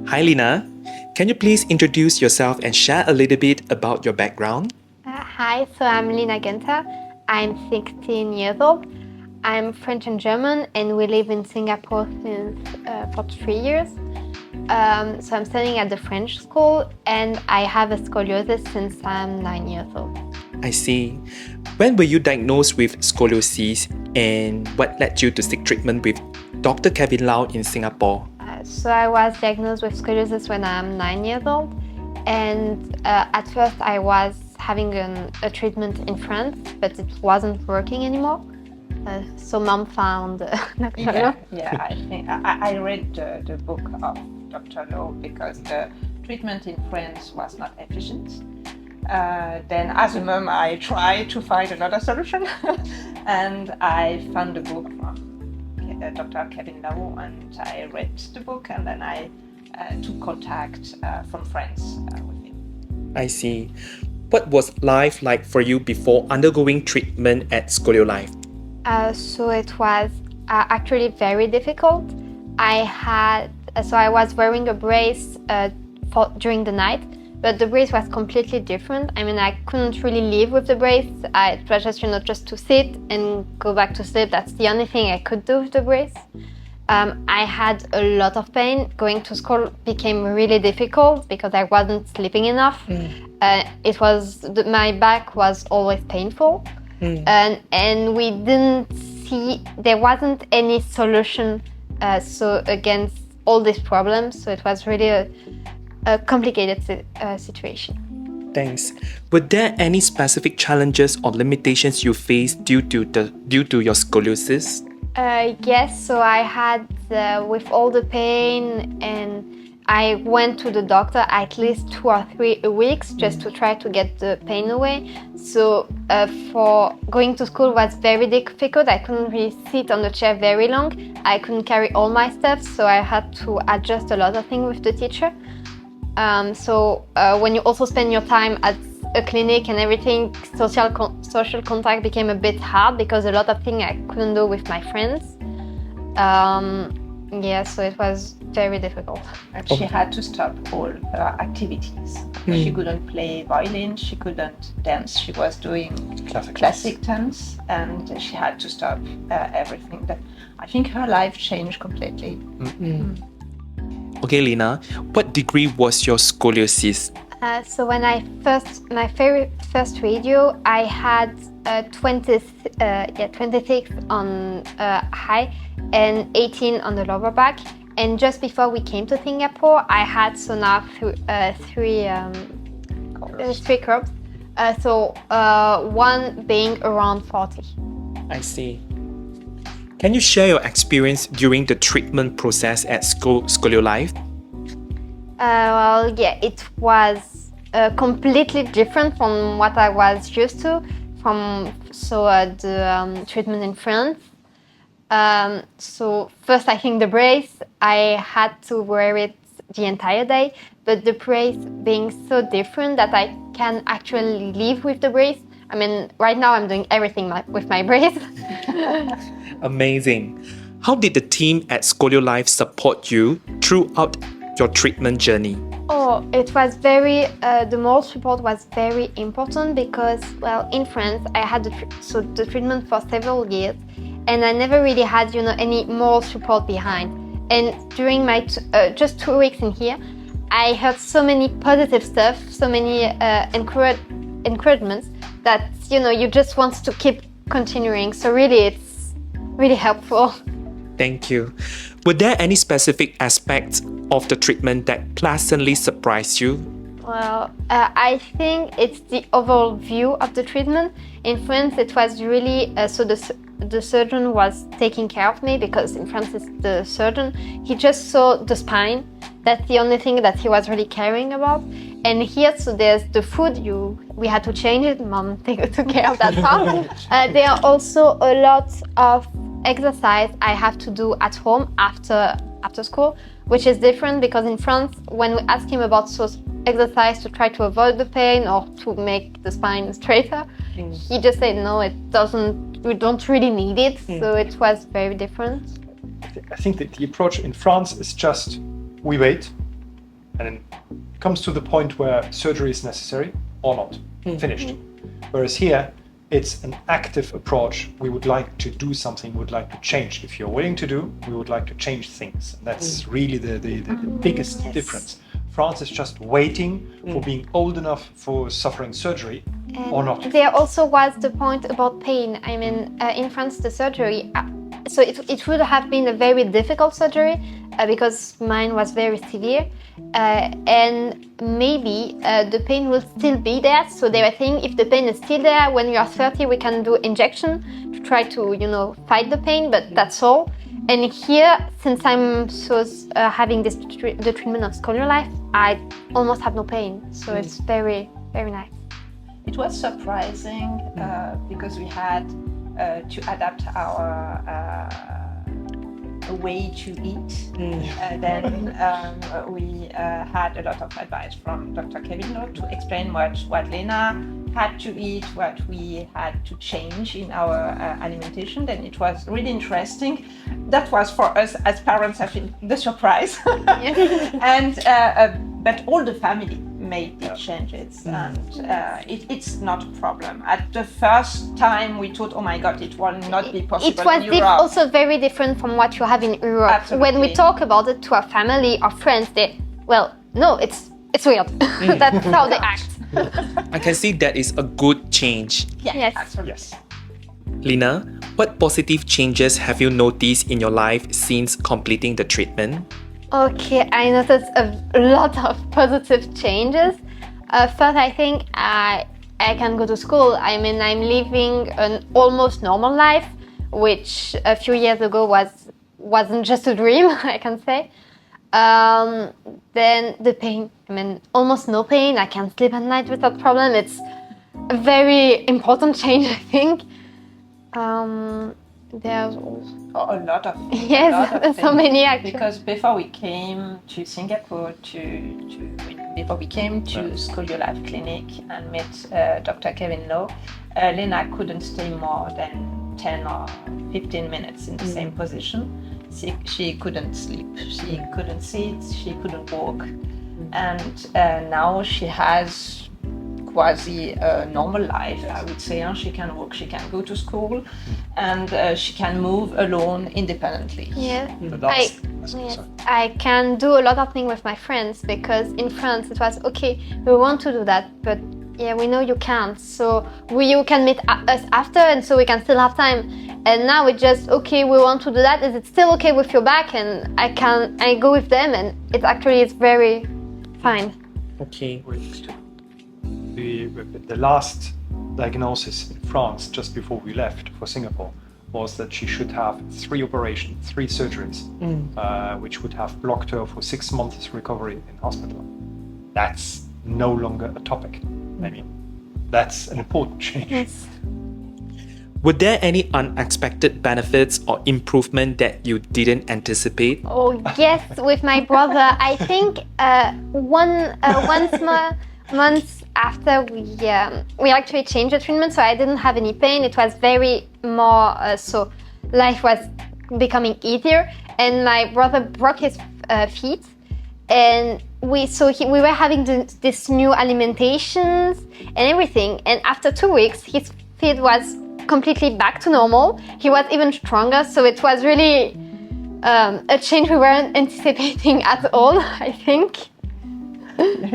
Hi Lena, can you please introduce yourself and share a little bit about your background? Hi, so I'm Lena. I'm 16 years old. I'm French and German, and we live in Singapore since for 3 years. So I'm studying at the French school, and I have a scoliosis since I'm 9 years old. I see. When were you diagnosed with scoliosis and what led you to seek treatment with Dr. Kevin Lau in Singapore? So I was diagnosed with scoliosis when I'm 9 years old, and at first I was having a treatment in France, but it wasn't working anymore. So mom found Dr. Lau. I think I read the book of Dr. Lowe because the treatment in France was not efficient. Then as a mom, I tried to find another solution and I found the book from Dr. Kevin Lau, and I read the book, and then I took contact from France with him. I see. What was life like for you before undergoing treatment at ScolioLife? So it was actually very difficult. I was wearing a brace during the night, but the brace was completely different. I mean, I couldn't really live with the brace. It was just to sit and go back to sleep. That's the only thing I could do with the brace. I had a lot of pain. Going to school became really difficult because I wasn't sleeping enough. My back was always painful. And we didn't see, there wasn't any solution against all these problems. So it was really a complicated situation. Thanks. Were there any specific challenges or limitations you faced due to your scoliosis? Yes, so I had, with all the pain, and I went to the doctor at least 2 or 3 weeks just to try to get the pain away. So for going to school was very difficult. I couldn't really sit on the chair very long. I couldn't carry all my stuff, so I had to adjust a lot of things with the teacher. When you also spend your time at a clinic and everything, social contact became a bit hard because a lot of things I couldn't do with my friends. So it was very difficult. And she had to stop all her activities. She couldn't play violin, she couldn't dance, she was doing classic dance, and she had to stop everything. I think her life changed completely. Okay, Lena, what degree was your scoliosis? So when my very first video, I had 26 on high and 18 on the lower back. And just before we came to Singapore, I had three curves. One being around 40. I see. Can you share your experience during the treatment process at ScolioLife? It was completely different from what I was used to the treatment in France. First, I think the brace, I had to wear it the entire day, but the brace being so different that I can actually live with the brace. I mean, right now I'm doing everything with my brace. Amazing. How did the team at ScolioLife support you throughout your treatment journey? It was the moral support was very important because, in France, I had the treatment for several years, and I never really had, any moral support behind. And during my just 2 weeks in here, I heard so many positive stuff, so many encouragements that, you just want to keep continuing. So really, it's really helpful. Thank you. Were there any specific aspects of the treatment that pleasantly surprised you? I think it's the overall view of the treatment. In France, it was really, the surgeon was taking care of me because in France it's the surgeon. He just saw the spine. That's the only thing that he was really caring about. And here, so there's the food, we had to change it. Mom took care of that part. There are also a lot of exercise I have to do at home after school, which is different because in France, when we ask him about exercise to try to avoid the pain or to make the spine straighter, he just said no, we don't really need it. So it was very different. I think that the approach in France is just we wait and then it comes to the point where surgery is necessary or not, finished. Whereas here, it's an active approach. We would like to do something, we would like to change. If you're willing to do, we would like to change things. And that's really the biggest difference. France is just waiting for being old enough for suffering surgery or not. There also was the point about pain. I mean, in France, the surgery, so it would have been a very difficult surgery because mine was very severe. And maybe the pain will still be there. So they were saying if the pain is still there, when you are 30, we can do injection to try to, fight the pain, but that's all. And here, since I'm having the treatment of ScolioLife, I almost have no pain. So it's very, very nice. It was surprising because we had to adapt our way to eat. Then we had a lot of advice from Dr. Kevin Lowe to explain what Lena had to eat, what we had to change in our alimentation. Then it was really interesting. That was for us as parents, I think, the surprise. And but all the family made the changes, and it's not a problem. At the first time, we thought, oh my God, it will not be possible. It was in Europe. Also very different from what you have in Europe. Absolutely. When we talk about it to our family or friends, no, it's weird. That's how they act. I can see that is a good change. Yes. Absolutely. Yes. Lena, what positive changes have you noticed in your life since completing the treatment? Okay, I noticed a lot of positive changes. First, I think I can go to school. I mean, I'm living an almost normal life, which a few years ago wasn't just a dream, I can say. Then the pain, I mean, almost no pain. I can sleep at night without problem. It's a very important change, I think. There's A lot of things. Yes, a lot of so things. many actually. Because before we came to Singapore, before we came to ScolioLife Clinic and met Dr. Kevin Lowe, Lena couldn't stay more than 10 or 15 minutes in the same position. She couldn't sleep, she couldn't sit, she couldn't walk. And now she has quasi normal life, I would say. She can walk, she can go to school, and she can move alone independently. Yeah. Sorry. I can do a lot of things with my friends, because in France it was okay, we want to do that, but yeah, we know you can't, so you can meet us after, and so we can still have time. And now it's just okay, we want to do that, is it still okay with your back? And I go with them, and it's very fine. Okay. The last diagnosis in France, just before we left for Singapore, was that she should have 3 operations, 3 surgeries, which would have blocked her for 6 months recovery in hospital. That's no longer a topic. I mean, that's an important change. Yes. Were there any unexpected benefits or improvement that you didn't anticipate? Oh yes, with my brother. I think once more months after we actually changed the treatment, so I didn't have any pain. It was very more so life was becoming easier, and my brother broke his feet, and we were having this new alimentations and everything, and after 2 weeks his feet was completely back to normal. He was even stronger, so it was really a change we weren't anticipating at all, I think.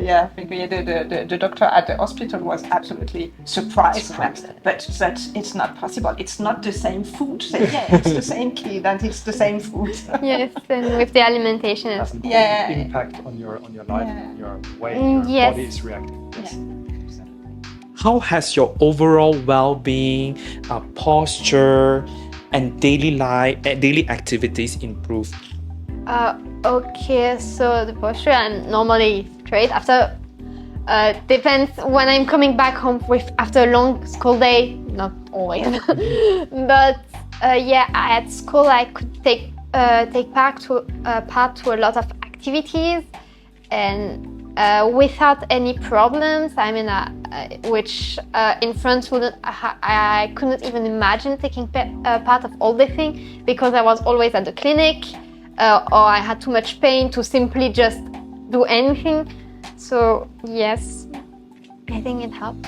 Yeah, I think the doctor at the hospital was absolutely surprised. But it's not possible. It's not the same food. So, yeah, it's the same kid and it's the same food. Yes, and with the alimentation. It has an impact on your life, and your way your body is reacting. Yes. How has your overall well-being, posture, and daily activities improved? Okay, so the posture, I'm normally straight. After depends when I'm coming back home after a long school day, not always. But at school I could take part to a lot of activities, and without any problems. I mean, which in France I couldn't even imagine taking part of all the things, because I was always at the clinic, or I had too much pain to simply just do anything. So yes, I think it helped.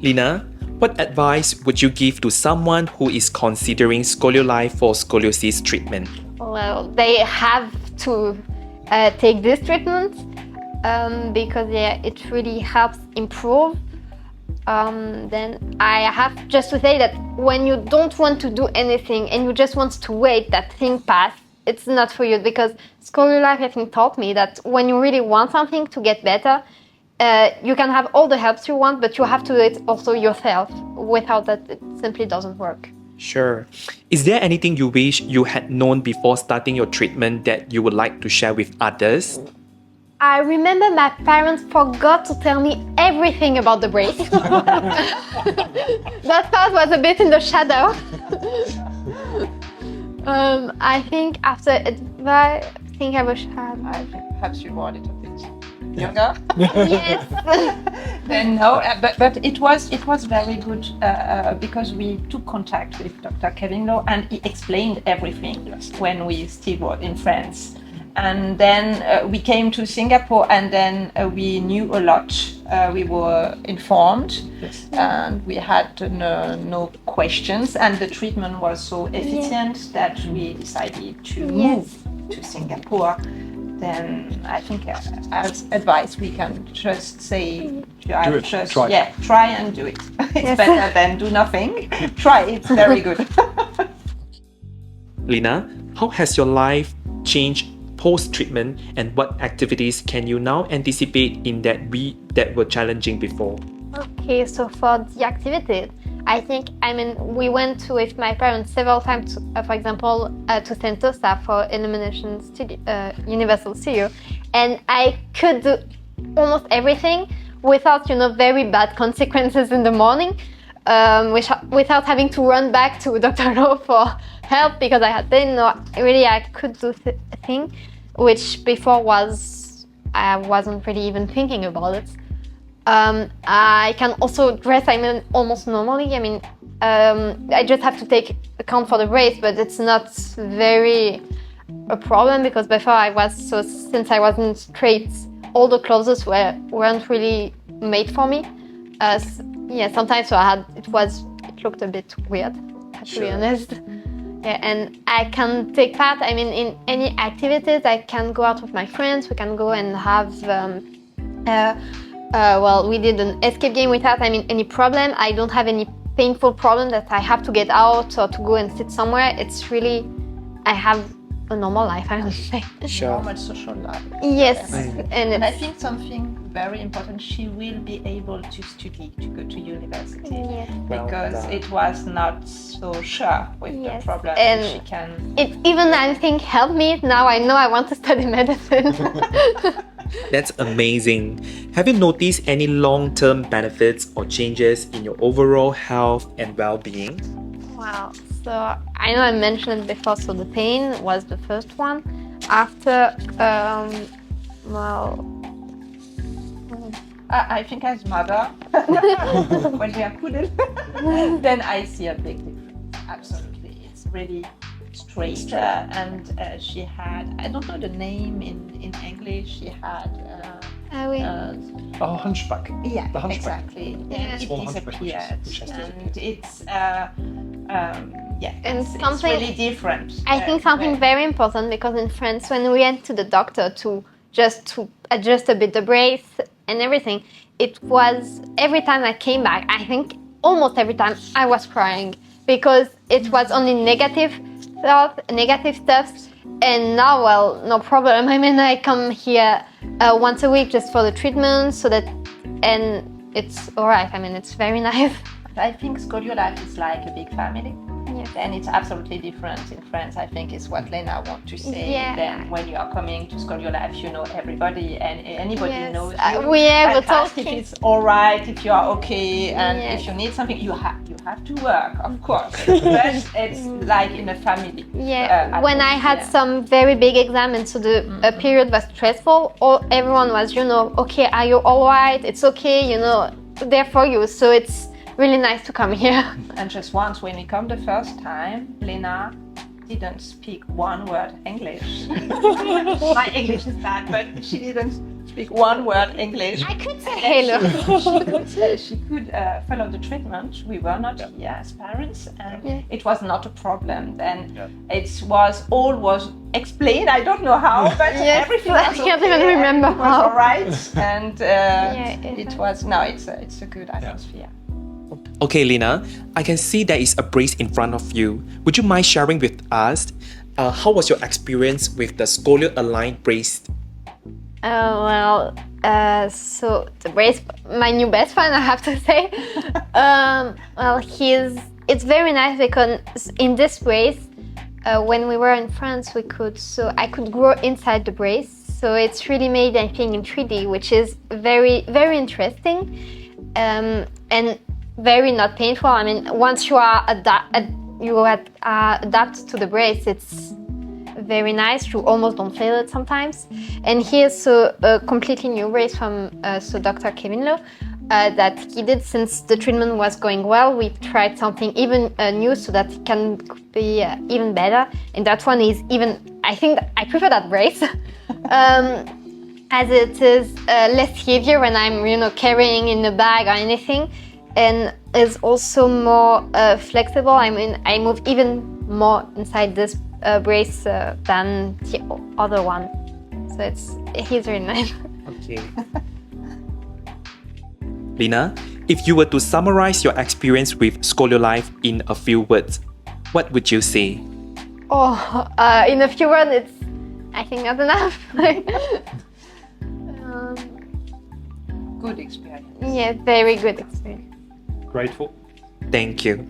Lena, what advice would you give to someone who is considering ScolioLife for scoliosis treatment? Well, they have to take this treatment because it really helps improve. Then I have just to say that when you don't want to do anything and you just want to wait that thing pass, it's not for you, because ScolioLife I think taught me that when you really want something to get better, you can have all the helps you want, but you have to do it also yourself. Without that, it simply doesn't work. Sure. Is there anything you wish you had known before starting your treatment that you would like to share with others? I remember my parents forgot to tell me everything about the brace. That part was a bit in the shadow. I think after advice, I think I wish I had. Perhaps you were a little bit younger. Yes. Then no, but it was very good because we took contact with Dr. Kevin Lowe and he explained everything when we still were in France. And then we came to Singapore and then we knew a lot. We were informed and we had no questions, and the treatment was so efficient that we decided to move to Singapore. Then I think as advice we can just say, try and do it. It's better than do nothing. Try, it's very good. Lena, how has your life changed post-treatment, and what activities can you now anticipate in that were challenging before? Okay, so for the activities, I think, we went with my parents several times, for example, to Sentosa for Illumination Universal Studio, and I could do almost everything without, very bad consequences in the morning, without having to run back to Dr. Lowe for help, because I could do things which before I wasn't really even thinking about it. I can also dress, almost normally. I just have to take account for the brace, but it's not very a problem, because before since I wasn't straight, all the clothes weren't really made for me. Sometimes it looked a bit weird, to be honest. Yeah, and I can take part, in any activities. I can go out with my friends, we can go and have, we did an escape game without, any problem. I don't have any painful problem that I have to get out or to go and sit somewhere. It's really, I have a normal life, I would say. Normal social life. Yes. And I think something very important, she will be able to study, to go to university. Yes. Because it was not so sure with the problem. And she can... It even, I think, helped me. Now I know I want to study medicine. That's amazing. Have you noticed any long-term benefits or changes in your overall health and well-being? Wow. So I know I mentioned it before, so the pain was the first one. After, I think as mother, when we are good, then I see a big difference. Absolutely. It's really straight. And she had, I don't know the name in English, she had... hunchback. Yeah, the hunchback. exactly. Yeah. It disappeared. And it's... And it's something really different. I think something very important, because in France, when we went to the doctor to adjust a bit the brace and everything, it was every time I came back, I think almost every time I was crying, because it was only negative stuff. And now, well, no problem. I come here once a week just for the treatment, and it's all right. It's very nice. I think ScolioLife is like a big family. Yes. And it's absolutely different in France. I think is what Lena wants to say. Yeah. Then when you are coming to ScolioLife, you know everybody and anybody Yes. knows you. We and were ask talking. if it's all right, if you are okay, and Yes. if you need something, you have to work, of course. But it's like in a family. Yeah, when I had atmosphere. some very big exam, and so the period was stressful, everyone was, okay, are you all right? It's okay, there for you. So it's really nice to come here. And just once, when we come the first time, Lena didn't speak one word English. My English is bad, but she didn't speak one word English. I could say hello. She could follow the treatment. We were not here as parents, and Yeah. it was not a problem. Then it was all was explained. I don't know how, but Yes, everything I was can't okay, even remember everything was how. all right, and Yeah, it was no. It's a good atmosphere. Okay, Lena, I can see there is a brace in front of you. Would you mind sharing with us how was your experience with the ScolioLife brace? So the brace, my new best friend, I have to say. It's very nice because in this brace, when we were in France, I could grow inside the brace. So it's really made, I think, in 3D, which is very, very interesting, and very not painful. I mean, once you are adapt to the brace, it's very nice. You almost don't feel it sometimes. And here's a completely new brace from Dr. Kevin Lowe that he did since the treatment was going well. We tried something even new so that it can be even better. And that one is I think I prefer that brace. As it is less heavier when I'm carrying in a bag or anything, and is also more flexible. I mean, I move even more inside this brace than the other one. So he's really nice. Okay. Lena, if you were to summarize your experience with ScolioLife in a few words, what would you say? In a few words, I think not enough. Good experience. Yeah, very good experience. Grateful. Thank you.